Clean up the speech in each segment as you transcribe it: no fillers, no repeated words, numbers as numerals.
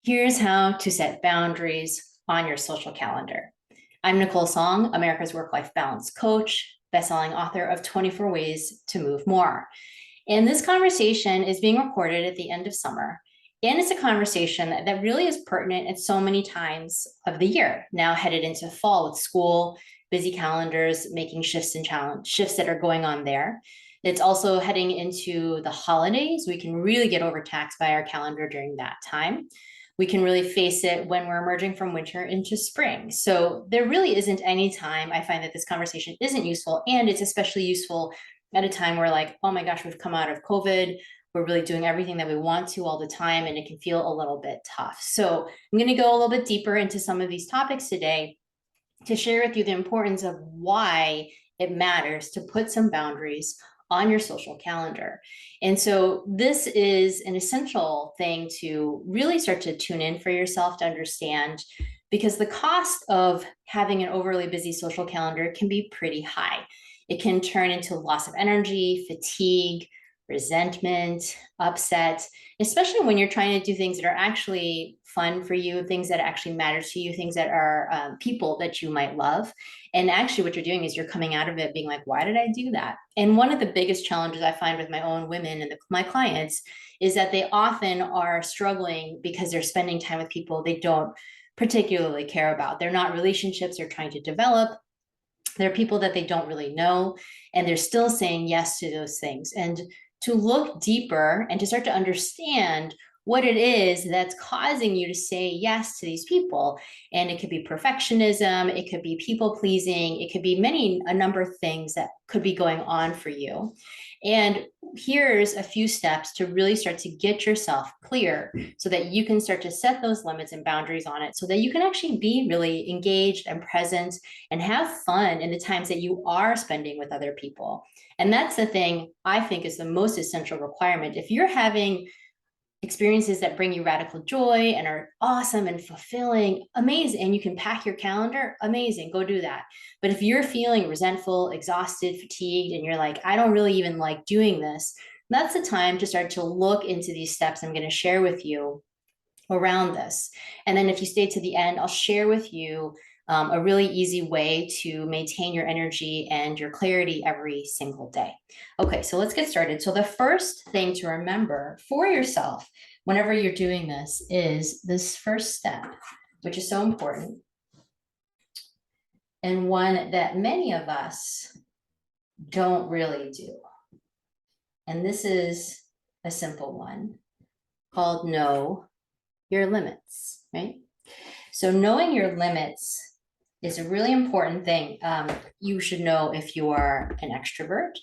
Here's how to set boundaries on your social calendar. I'm Nicole Song, America's Work-Life Balance Coach, bestselling author of 24 Ways to Move More. And this conversation is being recorded at the end of summer. And it's a conversation that really is pertinent at so many times of the year. Now headed into fall with school, busy calendars, making shifts that are going on there. It's also heading into the holidays. We can really get overtaxed by our calendar during that time. We can really face it when we're emerging from winter into spring. So there really isn't any time I find that this conversation isn't useful, and it's especially useful at a time where, like, oh my gosh, we've come out of COVID. We're really doing everything that we want to all the time, and it can feel a little bit tough. So I'm going to go a little bit deeper into some of these topics today to share with you the importance of why it matters to put some boundaries on your social calendar. And so this is an essential thing to really start to tune in for yourself to understand, because the cost of having an overly busy social calendar can be pretty high. It can turn into loss of energy, fatigue, resentment, upset, especially when you're trying to do things that are actually fun for you, things that actually matter to you, things that are people that you might love. And actually what you're doing is you're coming out of it being like, why did I do that? And one of the biggest challenges I find with my own women and my clients is that they often are struggling because they're spending time with people they don't particularly care about. They're not relationships they're trying to develop. They're people that they don't really know, and they're still saying yes to those things. And to look deeper and to start to understand what it is that's causing you to say yes to these people. And it could be perfectionism, it could be people pleasing, it could be a number of things that could be going on for you. And here's a few steps to really start to get yourself clear so that you can start to set those limits and boundaries on it, so that you can actually be really engaged and present and have fun in the times that you are spending with other people. And that's the thing I think is the most essential requirement. If you're having experiences that bring you radical joy and are awesome and fulfilling, amazing, and you can pack your calendar, amazing, go do that. But if you're feeling resentful, exhausted, fatigued, and you're like, I don't really even like doing this, that's the time to start to look into these steps I'm going to share with you around this. And then if you stay to the end, I'll share with you a really easy way to maintain your energy and your clarity every single day. Okay, so let's get started. So the first thing to remember for yourself whenever you're doing this is this first step, which is so important, and one that many of us don't really do. And this is a simple one called know your limits, right? So knowing your limits is a really important thing. You should know if you are an extrovert.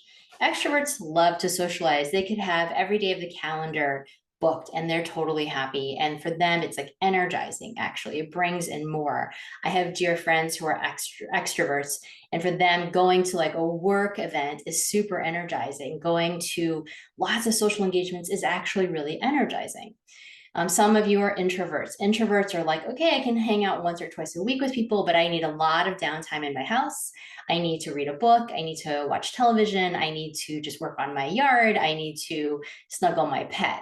Extroverts love to socialize. They could have every day of the calendar booked and they're totally happy. And for them, it's like energizing, actually. It brings in more. I have dear friends who are extroverts, and for them, going to like a work event is super energizing. Going to lots of social engagements is actually really energizing. Some of you are introverts. Introverts are like, okay, I can hang out once or twice a week with people, but I need a lot of downtime in my house. I need to read a book. I need to watch television. I need to just work on my yard. I need to snuggle my pet.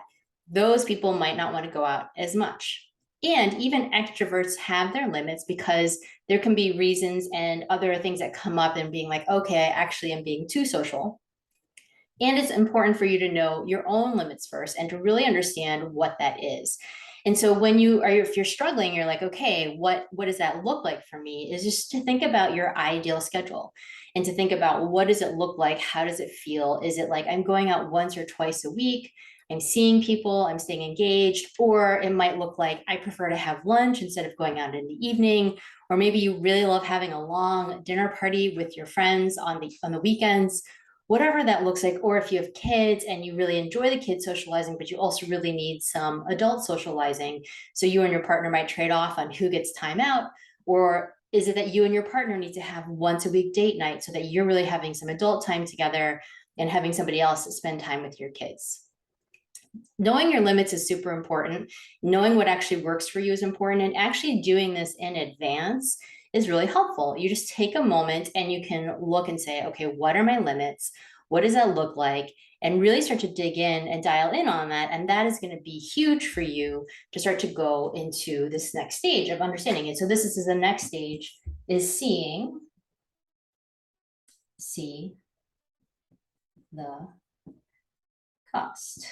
Those people might not want to go out as much. And even extroverts have their limits, because there can be reasons and other things that come up and being like, okay, I actually am being too social. And it's important for you to know your own limits first and to really understand what that is. And so when if you're struggling, you're like, okay, what does that look like for me? Is just to think about your ideal schedule and to think about, what does it look like? How does it feel? Is it like I'm going out once or twice a week? I'm seeing people, I'm staying engaged, or it might look like I prefer to have lunch instead of going out in the evening. Or maybe you really love having a long dinner party with your friends on the weekends. Whatever that looks like. Or if you have kids and you really enjoy the kids socializing, but you also really need some adult socializing, so you and your partner might trade off on who gets time out. Or is it that you and your partner need to have once a week date night so that you're really having some adult time together and having somebody else spend time with your kids? Knowing your limits is super important. Knowing what actually works for you is important, and actually doing this in advance is really helpful. You just take a moment and you can look and say, okay, what are my limits? What does that look like? And really start to dig in and dial in on that. And that is going to be huge for you to start to go into this next stage of understanding it. So this is the next stage, is see the cost.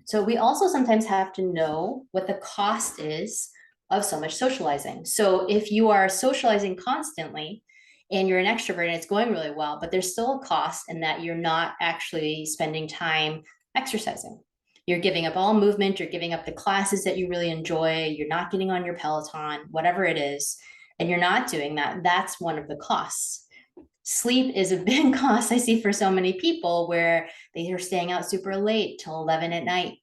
So we also sometimes have to know what the cost is of so much socializing. So if you are socializing constantly and you're an extrovert and it's going really well, but there's still a cost in that you're not actually spending time exercising. You're giving up all movement, you're giving up the classes that you really enjoy, you're not getting on your Peloton, whatever it is, and you're not doing that. That's one of the costs. Sleep is a big cost I see for so many people, where they are staying out super late till 11 at night,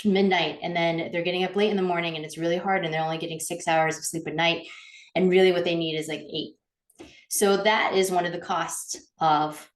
midnight, and then they're getting up late in the morning and it's really hard and they're only getting 6 hours of sleep a night. And really what they need is like 8. So that is one of the costs of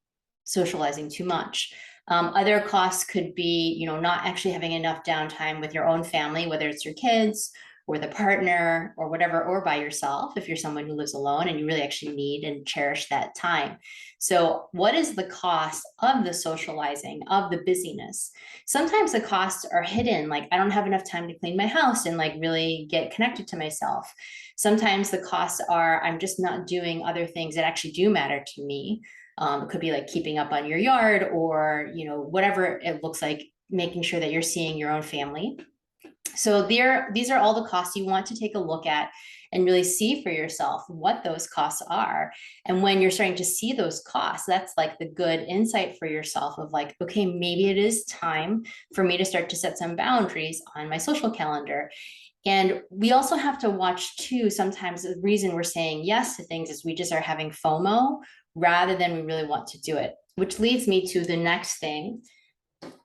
socializing too much. Other costs could be, not actually having enough downtime with your own family, whether it's your kids or the partner or whatever, or by yourself, if you're someone who lives alone and you really actually need and cherish that time. So what is the cost of the socializing, of the busyness? Sometimes the costs are hidden, like I don't have enough time to clean my house and like really get connected to myself. Sometimes the costs are I'm just not doing other things that actually do matter to me. It could be like keeping up on your yard, or whatever it looks like, making sure that you're seeing your own family. So these are all the costs you want to take a look at and really see for yourself what those costs are. And when you're starting to see those costs, that's like the good insight for yourself of like, okay, maybe it is time for me to start to set some boundaries on my social calendar. And we also have to watch too, sometimes the reason we're saying yes to things is we just are having FOMO rather than we really want to do it, which leads me to the next thing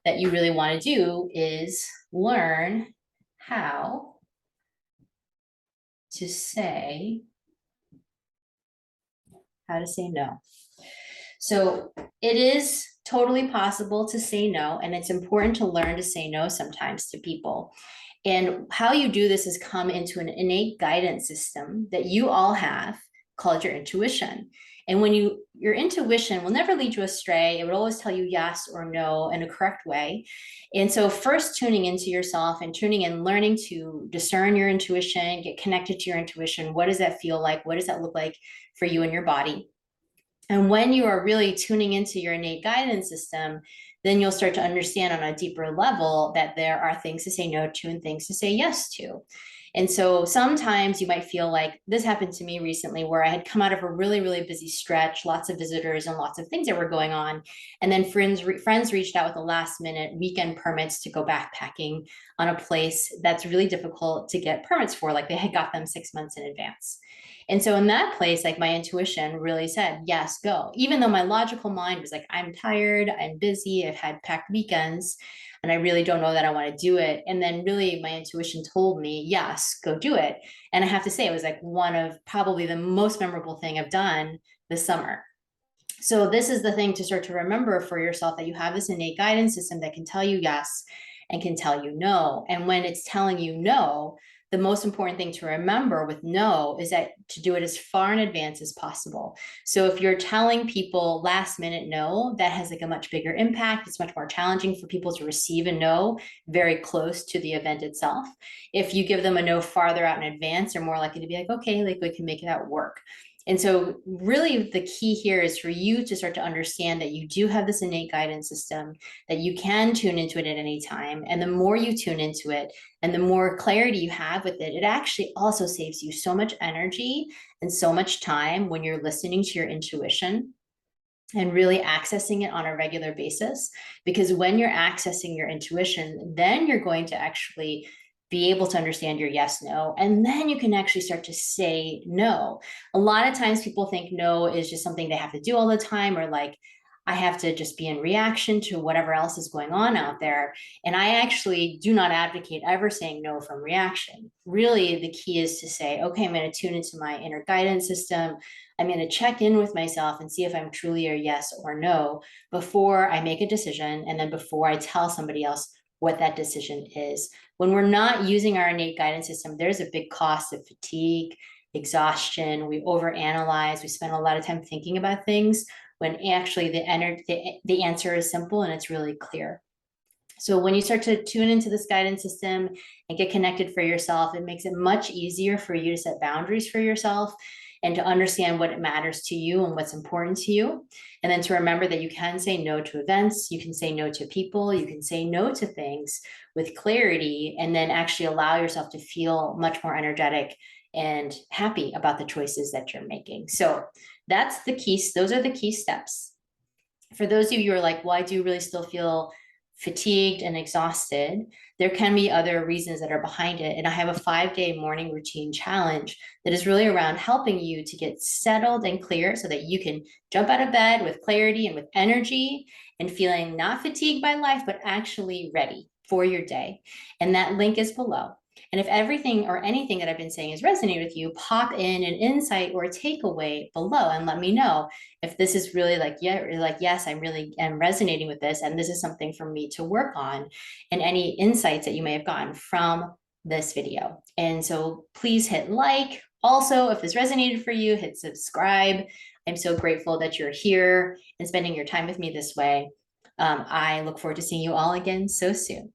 that you really want to do is learn how to say no. So it is totally possible to say no, and it's important to learn to say no sometimes to people. And how you do this is come into an innate guidance system that you all have called your intuition. And when your intuition will never lead you astray, it would always tell you yes or no in a correct way. And so first tuning into yourself and tuning in, learning to discern your intuition, get connected to your intuition. What does that feel like? What does that look like for you and your body? And when you are really tuning into your innate guidance system, then you'll start to understand on a deeper level that there are things to say no to and things to say yes to. And so sometimes you might feel like, this happened to me recently, where I had come out of a really, really busy stretch, lots of visitors and lots of things that were going on. And then friends reached out with the last minute weekend permits to go backpacking on a place that's really difficult to get permits for. Like they had got them 6 months in advance. And so in that place, like my intuition really said, yes, go. Even though my logical mind was like, I'm tired, I'm busy, I've had packed weekends, and I really don't know that I want to do it. And then really my intuition told me, yes, go do it. And I have to say, it was like one of probably the most memorable thing I've done this summer. So this is the thing to start to remember for yourself, that you have this innate guidance system that can tell you yes and can tell you no. And when it's telling you no, the most important thing to remember with no is that to do it as far in advance as possible. So if you're telling people last minute no, that has like a much bigger impact. It's much more challenging for people to receive a no very close to the event itself. If you give them a no farther out in advance, they're more likely to be like, okay, like we can make that work. And so really the key here is for you to start to understand that you do have this innate guidance system, that you can tune into it at any time. And the more you tune into it and the more clarity you have with it, it actually also saves you so much energy and so much time when you're listening to your intuition and really accessing it on a regular basis. Because when you're accessing your intuition, then you're going to actually be able to understand your yes, no, and then you can actually start to say no. A lot of times people think no is just something they have to do all the time, or like, I have to just be in reaction to whatever else is going on out there. And I actually do not advocate ever saying no from reaction. Really, the key is to say, okay, I'm going to tune into my inner guidance system. I'm going to check in with myself and see if I'm truly a yes or no before I make a decision, and then before I tell somebody else what that decision is. When we're not using our innate guidance system, there's a big cost of fatigue, exhaustion. We overanalyze. We spend a lot of time thinking about things when actually the answer is simple and it's really clear. So when you start to tune into this guidance system and get connected for yourself, it makes it much easier for you to set boundaries for yourself and to understand what matters to you and what's important to you. And then to remember that you can say no to events, you can say no to people, you can say no to things with clarity, and then actually allow yourself to feel much more energetic and happy about the choices that you're making. So that's the keys. Those are the key steps. For those of you who are like, well, I do really still feel fatigued and exhausted, there can be other reasons that are behind it. And I have a 5-day morning routine challenge that is really around helping you to get settled and clear so that you can jump out of bed with clarity and with energy and feeling not fatigued by life, but actually ready for your day. And that link is below. And if everything or anything that I've been saying is resonating with you, pop in an insight or a takeaway below and let me know if this is really like, yeah, like, yes, I really am resonating with this, and this is something for me to work on, and any insights that you may have gotten from this video. And so please hit like. Also, if this resonated for you, hit subscribe. I'm so grateful that you're here and spending your time with me this way. I look forward to seeing you all again so soon.